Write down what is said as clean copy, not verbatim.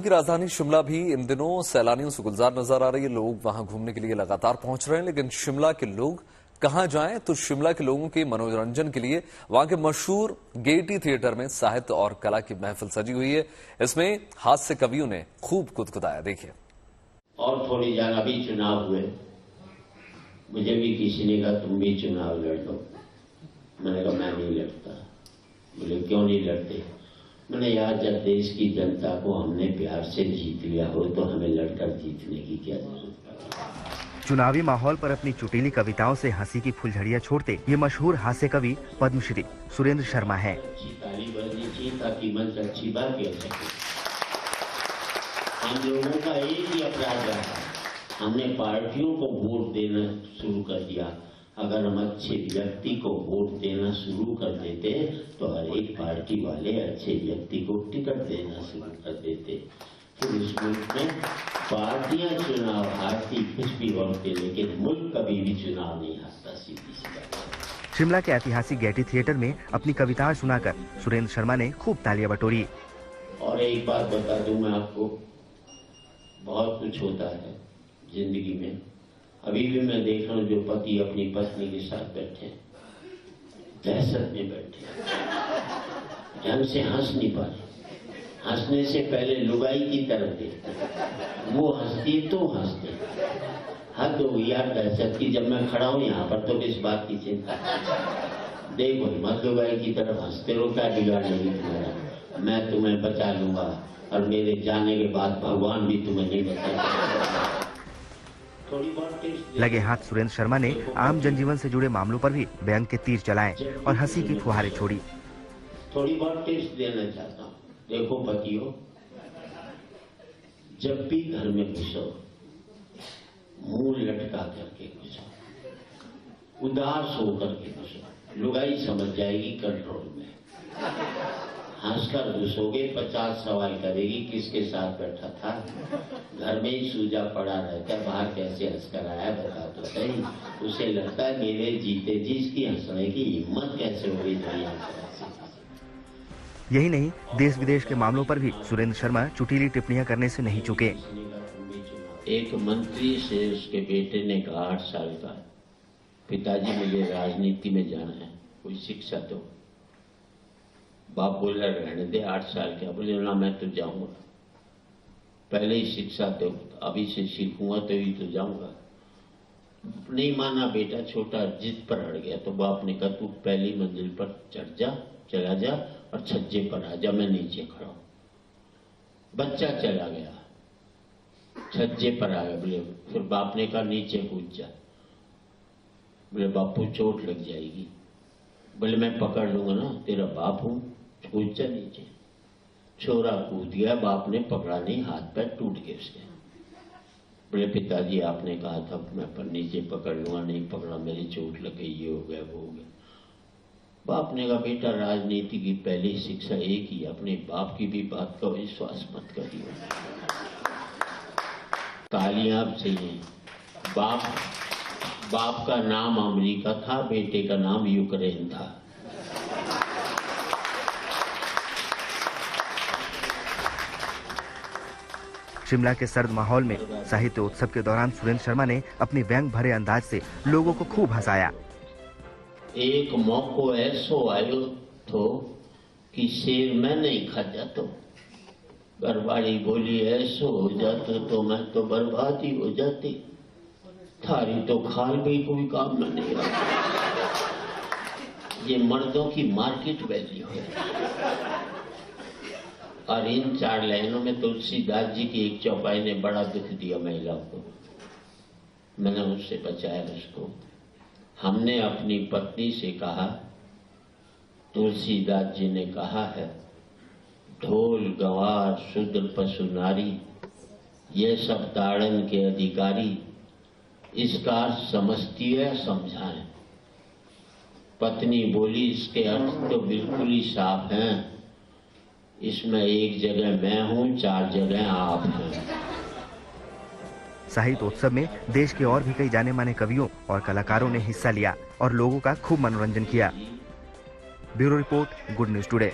की राजधानी शिमला भी इन दिनों सैलानियों से गुलजार नजर आ रही है। लोग वहां घूमने के लिए लगातार पहुंच रहे हैं, लेकिन शिमला के लोग कहां जाएं? तो शिमला के लोगों के मनोरंजन के लिए वहां के मशहूर गेयटी थिएटर में साहित्य और कला की महफिल सजी हुई है। इसमें हास्य कवियों ने खूब गुदगुदाया। देखिए। और थोड़ी जगह भी चुनाव हुए, मुझे भी किसी ने कहा तुम भी चुनाव लड़ लो। मैंने कहा मैं नहीं लड़ता। बोले क्यों नहीं लड़ते? मैंने यार जब देश की जनता को हमने प्यार से जीत लिया हो तो हमें लड़कर जीतने की क्या जरूरत है। चुनावी माहौल पर अपनी चुटीली कविताओं से हंसी की फुलझड़ियां छोड़ते ये मशहूर हास्य कवि पद्मश्री सुरेंद्र शर्मा हैं। ताली बजनी चाहिए ताकि मंच अच्छी बात कह सके। हम लोगों का एक ही अपराध रहा, हमने पार्टियों को वोट देना शुरू कर दिया। अगर हम अच्छे व्यक्ति को वोट देना शुरू कर देते तो हर एक पार्टी वाले अच्छे व्यक्ति को टिकट देना शुरू कर देते। फिर इस मुल्क में पार्टियां चुनाव हारती कुछ भी होते, लेकिन मुल्क कभी भी चुनाव नहीं हारता। सीधी सी बात। शिमला के ऐतिहासिक गेयटी थिएटर में अपनी कविताएं सुनाकर सुरेंद्र शर्मा ने खूब तालियां बटोरी। और एक बात बता दूं मैं आपको, बहुत कुछ होता है जिंदगी में। अभी भी मैं देख रहा हूं जो पति अपनी पत्नी के साथ बैठे, दहशत में बैठे, ढंग से हंस नहीं पा रहे। हंसने से पहले लुगाई की तरफ देखते, वो हंसती तो हंसते। हद हो गई यार दहशत की। जब मैं खड़ा हूं यहाँ पर तो किस बात की चिंता? देखो मत लुगाई की तरफ हंसते रहो, क्या बिगाड़ नहीं तुम्हारा। मैं तुम्हें बचा लूंगा और मेरे जाने के बाद भगवान भी तुम्हें नहीं बचा। लगे हाथ सुरेंद्र शर्मा ने आम जनजीवन से जुड़े मामलों पर भी व्यंग के तीर चलाए और हंसी की फुहारें छोड़ी। थोड़ी बहुत टेस्ट देना चाहता हूँ। देखो पतियों, जब भी घर में घुसो मुंह लटका करके घुसो, उदास होकर के घुसो। लुगाई समझ जाएगी कंट्रोल में। हंसकर घुसोगे 50 सवाल करेगी किसके साथ बैठा था। घर में ही सूजा पड़ा रहता है, बाहर कैसे हंसकर आया बता तो सही। उसे लगता है मेरे जीते जी इसकी हंसने की हिम्मत कैसे हो गई दुनिया से। यही नहीं, देश विदेश के मामलों पर भी सुरेंद्र शर्मा चुटीली टिप्पणियां करने से नहीं चूके। एक मंत्री से उसके बेटे ने कहा 8 साल का, पिताजी मुझे राजनीति में जाना है, कोई शिक्षा दो। बाप बोला रहने दे, 8 साल का। बोले ना मैं तो जाऊंगा, पहले ही शिक्षा दो, अभी से सीखूंगा तो ही तो जाऊंगा। नहीं माना बेटा, छोटा जिद पर अड़ गया। तो बाप ने कहा तू पहली मंजिल पर चढ़ जा, चला जा और छज्जे पर आ जा, मैं नीचे खड़ा हूं। बच्चा चला गया, छज्जे पर आ गया। बोले फिर बाप ने कहा नीचे कूद जा। बोले बापू चोट लग जाएगी। बोले मैं पकड़ लूंगा ना, तेरा बाप हूं, कूद जा नीचे। छोरा कूद गया, बाप ने पकड़ा नहीं, हाथ पैर टूट गए उसके। बोले पिताजी आपने कहा था मैं पर नीचे पकड़ लूंगा, नहीं पकड़ा, मेरी चोट लग गई, ये हो गया वो हो गया। बाप ने कहा बेटा राजनीति की पहली शिक्षा एक ही, अपने बाप की भी बात का विश्वास मत करिए। तालियां आप चाहिए। बाप का नाम अमेरिका था, बेटे का नाम यूक्रेन था। शिमला के सर्द माहौल में साहित्य उत्सव के दौरान सुरेंद्र शर्मा ने अपने व्यंग भरे अंदाज से लोगों को खूब हंसाया। एक मौको ऐसो आयो तो कि शेर मैं नहीं खा जातो। घरवाली बोली ऐसो हो जाता तो मैं तो बर्बाद ही हो जाती। थारी तो खाल भी कोई काम में नहीं आता। ये मर्दों की मार्केट वैल्यू है। और इन 4 लाइनों में तुलसीदास जी की एक चौपाई ने बड़ा दुख दिया महिलाओं को। मैंने उससे बचाया उसको। हमने अपनी पत्नी से कहा, तुलसीदास जी ने कहा है, ढोल गंवार शूद्र पशु नारी ये सब ताड़न के अधिकारी, इसका समझती है समझाएं। पत्नी बोली इसके अर्थ तो बिल्कुल ही साफ हैं, इसमें एक जगह मैं हूं, 4 जगह आप हैं। साहित्य उत्सव में देश के और भी कई जाने माने कवियों और कलाकारों ने हिस्सा लिया और लोगों का खूब मनोरंजन किया। Bureau report, good news today.